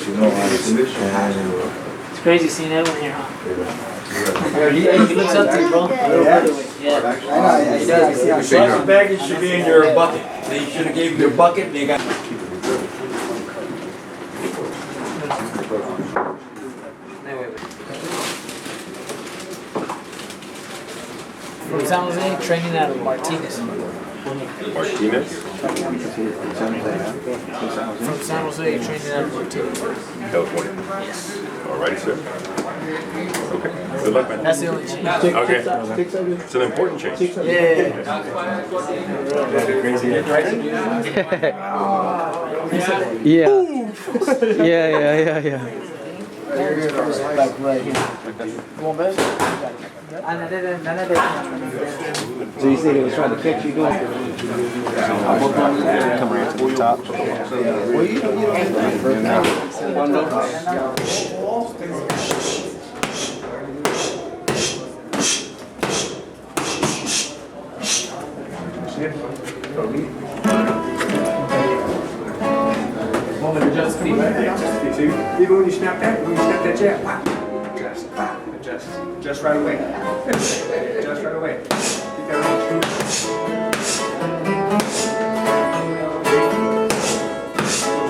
It's crazy seeing Edwin here, huh? He looks up to you, bro. Yeah. He does. Your baggage should be in your bucket. They should have gave you your bucket. They got. From San Jose, training out of Martinez. Martinez? From San Jose, training out of Martinez. California. Yes. Alrighty, sir. Okay. Good luck, man. That's the only change. Okay. It's an important change. Yeah. Yeah. Like right here. So you said it was trying to catch you doing it? Come around to the top. Well, you don't Even when you snap that jab, just right away. Just right away. Keep that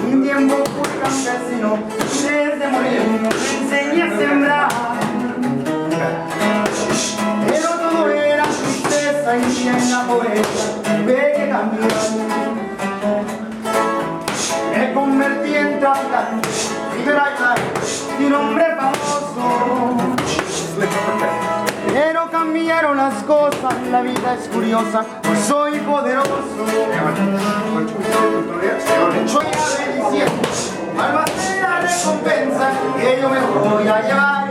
Un tiempo fui campesino, desde morir me enseñé a sembrar. Pero todo era tristeza y en la pobreza tuve que cambiar. Me convertí en traficante, y un hombre famoso. Pero cambiaron las cosas, la vida es curiosa, pues soy poderoso. Soy la bendición, almacén la recompensa que yo me voy a llevar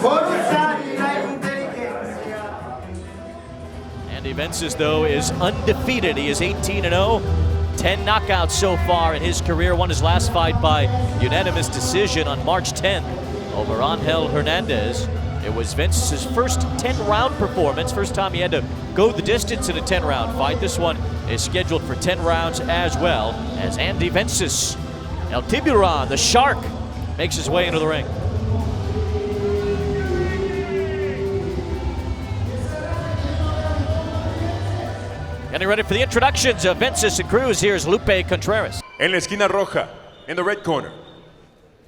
por usar la inteligencia. Andy Vences, though, is undefeated. He is 18-0. 10 knockouts so far in his career. Won his last fight by unanimous decision on March 10th over Angel Hernandez. It was Vences' first 10-round performance. First time he had to go the distance in a 10-round fight. This one is scheduled for 10 rounds as well, as Andy Vences, El Tiburon, the Shark, makes his way into the ring. Getting ready for the introductions of Vences and Cruz. Here's Lupe Contreras. En la esquina roja, in the red corner.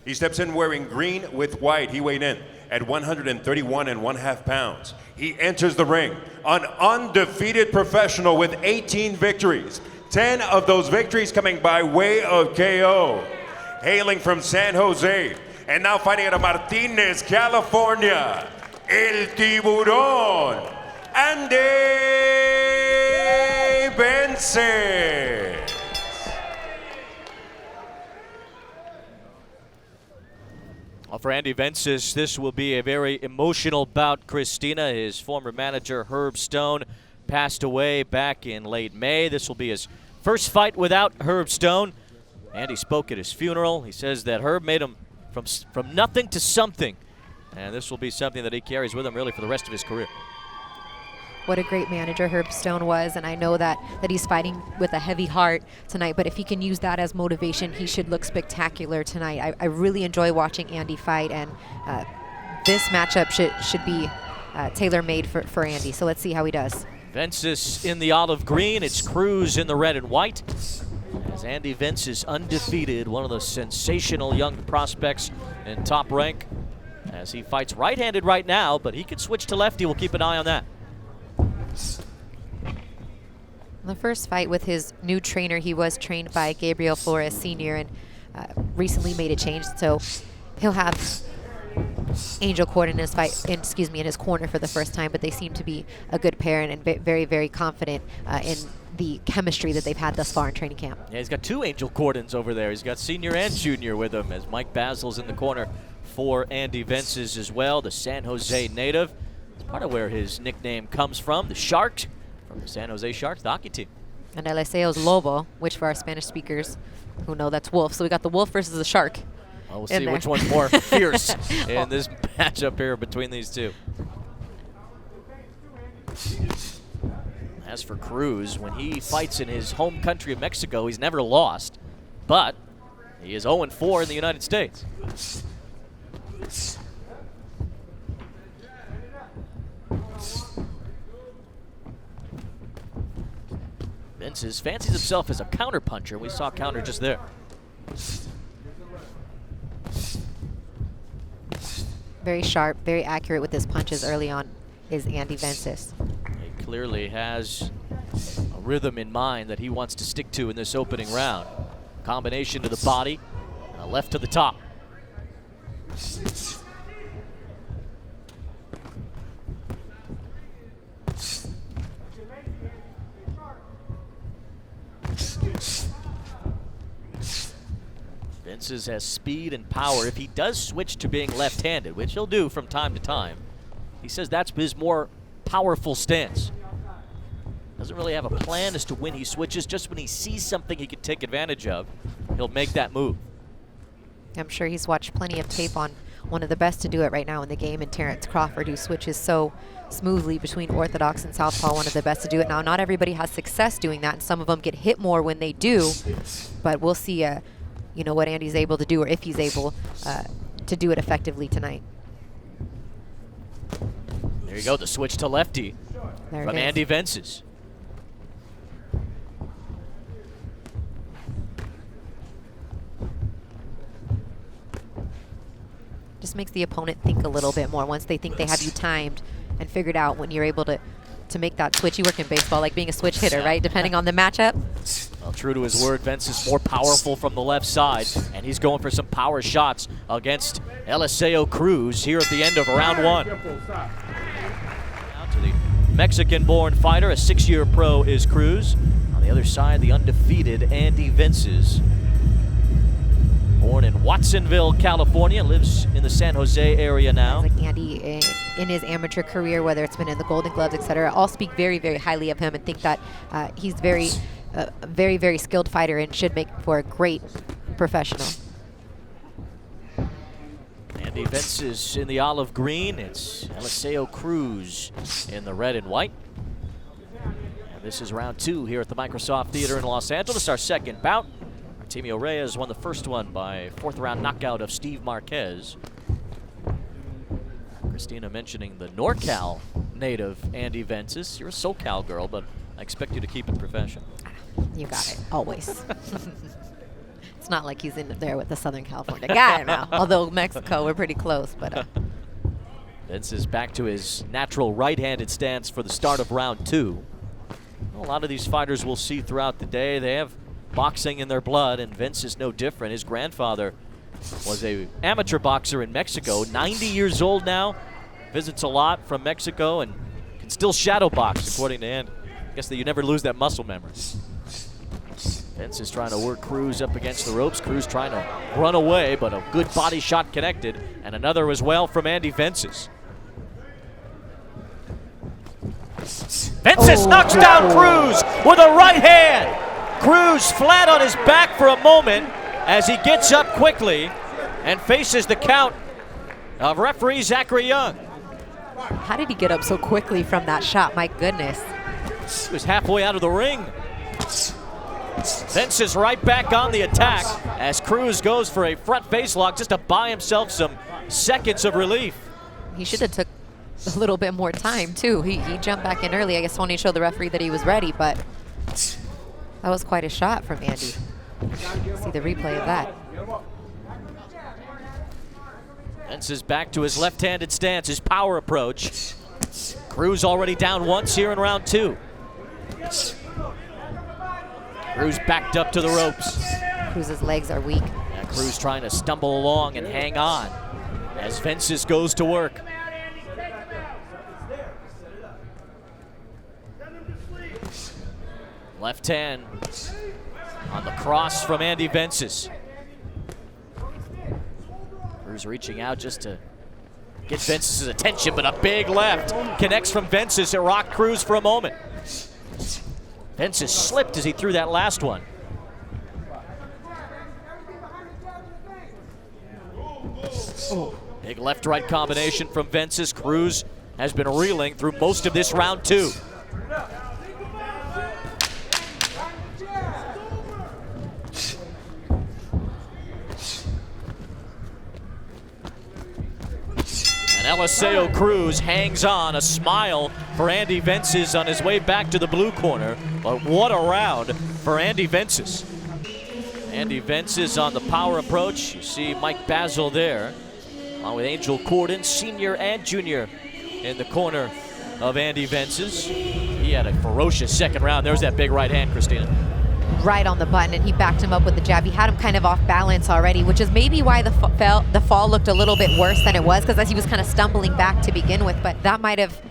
He steps in wearing green with white. He weighed in at 131.5 pounds. He enters the ring, an undefeated professional with 18 victories. 10 of those victories coming by way of KO. Hailing from San Jose, and now fighting out of Martinez, California, El Tiburon, Andy Vences. Well, for Andy Vences, this will be a very emotional bout. Christina, his former manager, Herb Stone, passed away back in late May. This will be his first fight without Herb Stone. Andy spoke at his funeral. He says that Herb made him from nothing to something. And this will be something that he carries with him really for the rest of his career. What a great manager Herb Stone was, and I know that he's fighting with a heavy heart tonight, but if he can use that as motivation, he should look spectacular tonight. I really enjoy watching Andy fight, and this matchup should be tailor-made for Andy, so let's see how he does. Vences in the olive green, it's Cruz in the red and white. As Andy Vences undefeated, one of the sensational young prospects in Top Rank, as he fights right-handed right now, but he could switch to lefty. We'll keep an eye on that. The first fight with his new trainer, he was trained by Gabriel Flores Sr. and recently made a change, so he'll have Angel Court in his in his corner for the first time, but they seem to be a good pair and very, very confident in the chemistry that they've had thus far in training camp. Yeah, he's got two Angel Cordons over there. He's got senior and junior with him, as Mike Basil's in the corner for Andy Vences as well, the San Jose native. It's part of where his nickname comes from, the Sharks, from the San Jose Sharks, the hockey team. And Eliseo's Lobo, which for our Spanish speakers who know, that's Wolf. So we got the Wolf versus the Shark. Well, we'll see which one's more fierce in this matchup here between these two. As for Cruz, when he fights in his home country of Mexico, he's never lost. But He is 0-4 in the United States. Vences fancies himself as a counter puncher. We saw a counter just there. Very sharp, very accurate with his punches early on is Andy Vences. He clearly has a rhythm in mind that he wants to stick to in this opening round. Combination to the body, and a left to the top. Vences has speed and power. If he does switch to being left-handed, which he'll do from time to time, he says that's his more powerful stance. Doesn't really have a plan as to when he switches. Just when he sees something he can take advantage of, he'll make that move. I'm sure he's watched plenty of tape on one of the best to do it right now in the game, and Terrence Crawford, who switches so smoothly between orthodox and southpaw, one of the best to do it. Now, not everybody has success doing that, and some of them get hit more when they do, but we'll see you know, what Andy's able to do, or if he's able to do it effectively tonight. There you go, the switch to lefty from Andy Vences. Just makes the opponent think a little bit more once they think they have you timed and figured out when you're able to make that switch. You work in baseball like being a switch hitter, right? Depending on the matchup. Well, true to his word, Vences more powerful from the left side, and he's going for some power shots against Eliseo Cruz here at the end of round one. Now to the Mexican-born fighter, a 6-year pro is Cruz. On the other side, the undefeated Andy Vences. Born in Watsonville, California, lives in the San Jose area now. Like Andy, in his amateur career, whether it's been in the Golden Gloves, etc., all speak very, very highly of him and think that he's very, very skilled fighter and should make for a great professional. Andy Vences in the olive green. It's Eliseo Cruz in the red and white. And this is round 2 here at the Microsoft Theater in Los Angeles, our second bout. Artemio Reyes won the first one by 4th round knockout of Steve Marquez. Christina mentioning the NorCal native Andy Vences. You're a SoCal girl, but I expect you to keep it professional. You got it, always. It's not like he's in there with the Southern California guy now. Although Mexico, we're pretty close, but. Vences back to his natural right-handed stance for the start of round 2. Well, a lot of these fighters we'll see throughout the day, they have boxing in their blood, and Vince is no different. His grandfather was an amateur boxer in Mexico, 90 years old now, visits a lot from Mexico, and can still shadow box, according to Andy. I guess that you never lose that muscle memory. Vince is trying to work Cruz up against the ropes. Cruz trying to run away, but a good body shot connected, and another as well from Andy Vences. Vences knocks down Cruz with a right hand. Cruz flat on his back for a moment as he gets up quickly and faces the count of referee Zachary Young. How did he get up so quickly from that shot? My goodness. He was halfway out of the ring. Vences right back on the attack as Cruz goes for a front face lock just to buy himself some seconds of relief. He should have took a little bit more time too. He jumped back in early. I guess only showed the referee that he was ready, but that was quite a shot from Andy. See the replay of that. Vences back to his left-handed stance, his power approach. Cruz already down once here in round 2. Cruz backed up to the ropes. Cruz's legs are weak. And Cruz trying to stumble along and hang on as Vences goes to work. Left hand on the cross from Andy Vences. Cruz reaching out just to get Vences' attention, but a big left connects from Vences. It rocked Cruz for a moment. Vences slipped as he threw that last one. Big left-right combination from Vences. Cruz has been reeling through most of this round 2. And Eliseo Cruz hangs on, a smile for Andy Vences on his way back to the blue corner. But what a round for Andy Vences. Andy Vences on the power approach. You see Mike Basil there, along with Angel Corden, senior and junior, in the corner of Andy Vences. He had a ferocious second round. There's that big right hand, Christina. Right on the button, and he backed him up with the jab. He had him kind of off balance already, which is maybe why the fall looked a little bit worse than it was, because he was kind of stumbling back to begin with. But that might have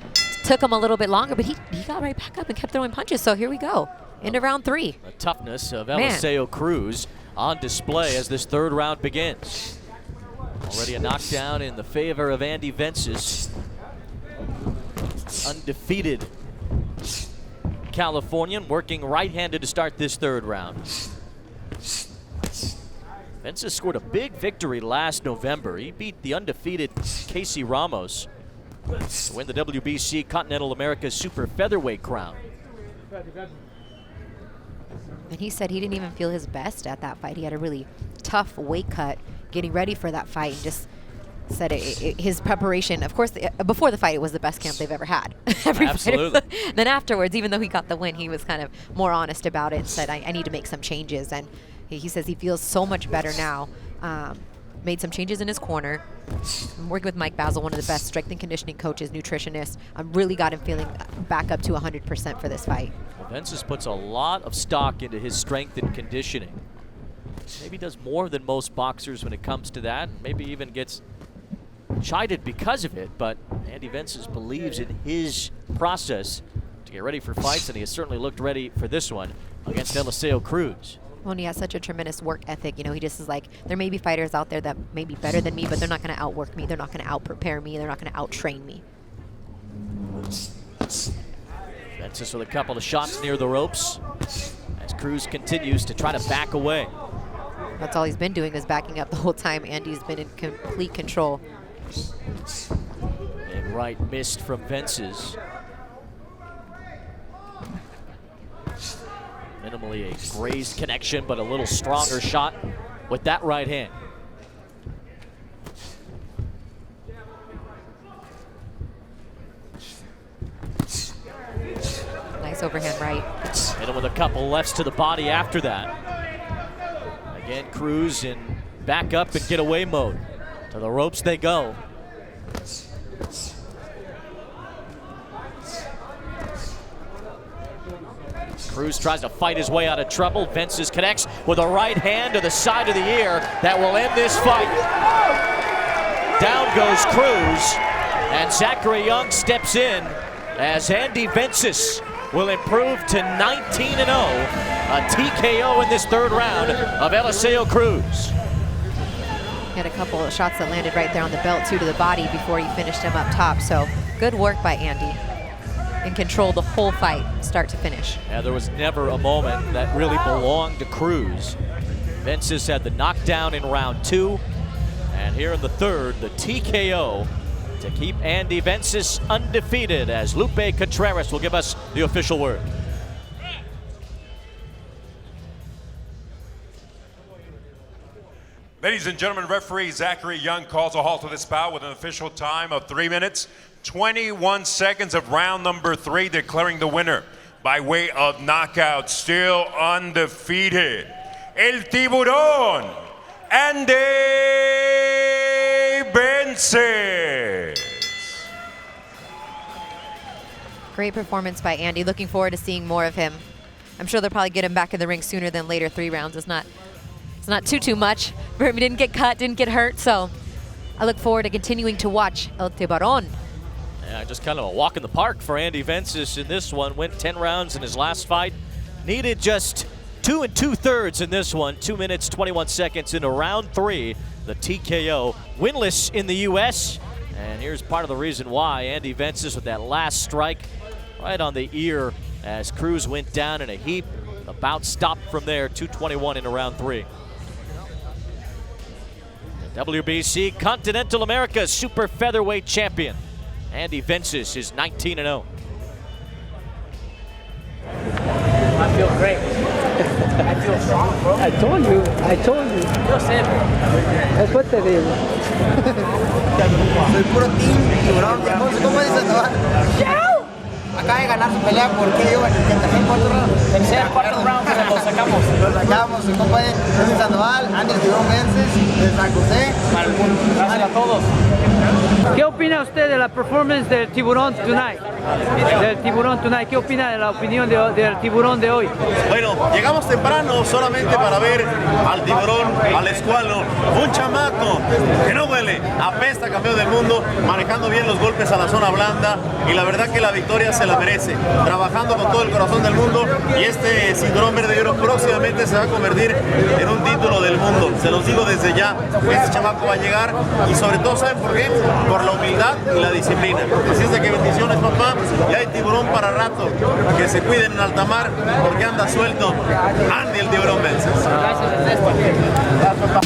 took him a little bit longer, but he got right back up and kept throwing punches. So here we go, into round 3. The toughness of Eliseo Cruz on display as this third round begins. Already a knockdown in the favor of Andy Vences. Undefeated Californian, working right-handed to start this third round. Vences scored a big victory last November. He beat the undefeated Casey Ramos to win the WBC Continental America's Super Featherweight crown. And he said he didn't even feel his best at that fight. He had a really tough weight cut getting ready for that fight, and just said his preparation, of course, before the fight, it was the best camp they've ever had. Absolutely. Then afterwards, even though he got the win, he was kind of more honest about it and said, I need to make some changes. And he says he feels so much better now. Made some changes in his corner. I'm working with Mike Basil, one of the best strength and conditioning coaches, nutritionist. Really got him feeling back up to 100% for this fight. Well, Vences puts a lot of stock into his strength and conditioning. Maybe does more than most boxers when it comes to that. Maybe even gets chided because of it, but Andy Vences believes in his process to get ready for fights, and he has certainly looked ready for this one against Eliseo Cruz. Well, and he has such a tremendous work ethic. You know, he just is like, there may be fighters out there that may be better than me, but they're not going to outwork me. They're not going to out-prepare me. They're not going to out-train me. Vences with a couple of shots near the ropes as Cruz continues to try to back away. That's all he's been doing, is backing up the whole time. Andy's been in complete control. And right missed from Vences. Minimally a grazed connection, but a little stronger shot with that right hand. Nice overhand right. Hit him with a couple lefts to the body after that. Again, Cruz in back up and get away mode. To the ropes they go. Cruz tries to fight his way out of trouble. Vences connects with a right hand to the side of the ear that will end this fight. Down goes Cruz, and Zachary Young steps in as Andy Vences will improve to 19-0. A TKO in this third round of Eliseo Cruz. He had a couple of shots that landed right there on the belt, too, to the body before he finished him up top. So good work by Andy, and controlled the whole fight, start to finish. Yeah, there was never a moment that really belonged to Cruz. Vences had the knockdown in round 2, and here in the third, the TKO to keep Andy Vences undefeated, as Lupe Contreras will give us the official word. Ladies and gentlemen, referee Zachary Young calls a halt to this bout with an official time of 3 minutes, 21 seconds of round number 3, declaring the winner by way of knockout, still undefeated, El Tiburón, Andy Vences. Great performance by Andy. Looking forward to seeing more of him. I'm sure they'll probably get him back in the ring sooner than later. 3 rounds is not too much for him. He didn't get cut, didn't get hurt, so I look forward to continuing to watch El Tiburón. Yeah, just kind of a walk in the park for Andy Vences in this one. Went 10 rounds in his last fight. Needed just 2 2/3 in this one. 2 minutes, 21 seconds into round 3. The TKO, winless in the U.S. And here's part of the reason why. Andy Vences with that last strike right on the ear as Cruz went down in a heap. The bout stopped from there, 2:21 into round 3. The WBC Continental America Super Featherweight Champion, Andy Vences, is 19-0. I feel great. I feel strong, bro. I told you. Yo sé, bro. Eso te digo. Soy puro team tiburón. ¿Cómo dice Sandoval? Acaba de ganar su pelea, ¿por qué yo? En el tercer cuarto round. Tercer, cuarto round, lo sacamos. Lo sacamos, su compa es Sandoval, Andy Tiburón Vences, de San José. Para el mundo. Gracias a todos. ¿Qué opina usted de la performance del tiburón tonight? ¿Qué opina de la opinión del tiburón de hoy? Bueno, llegamos temprano solamente para ver al tiburón, al escualo, un chamaco que no huele, apesta, campeón del mundo, manejando bien los golpes a la zona blanda, y la verdad que la victoria se la merece, trabajando con todo el corazón del mundo, y este cinturón verde y oro próximamente se va a convertir en un título del mundo. Se los digo desde ya, este chamaco va a llegar, y sobre todo, ¿saben por qué? Por la humildad y la disciplina. Así es de que bendiciones, papá, y hay tiburón para rato. Que se cuiden en alta mar porque anda suelto Andy el tiburón Vences. Gracias, Sesma.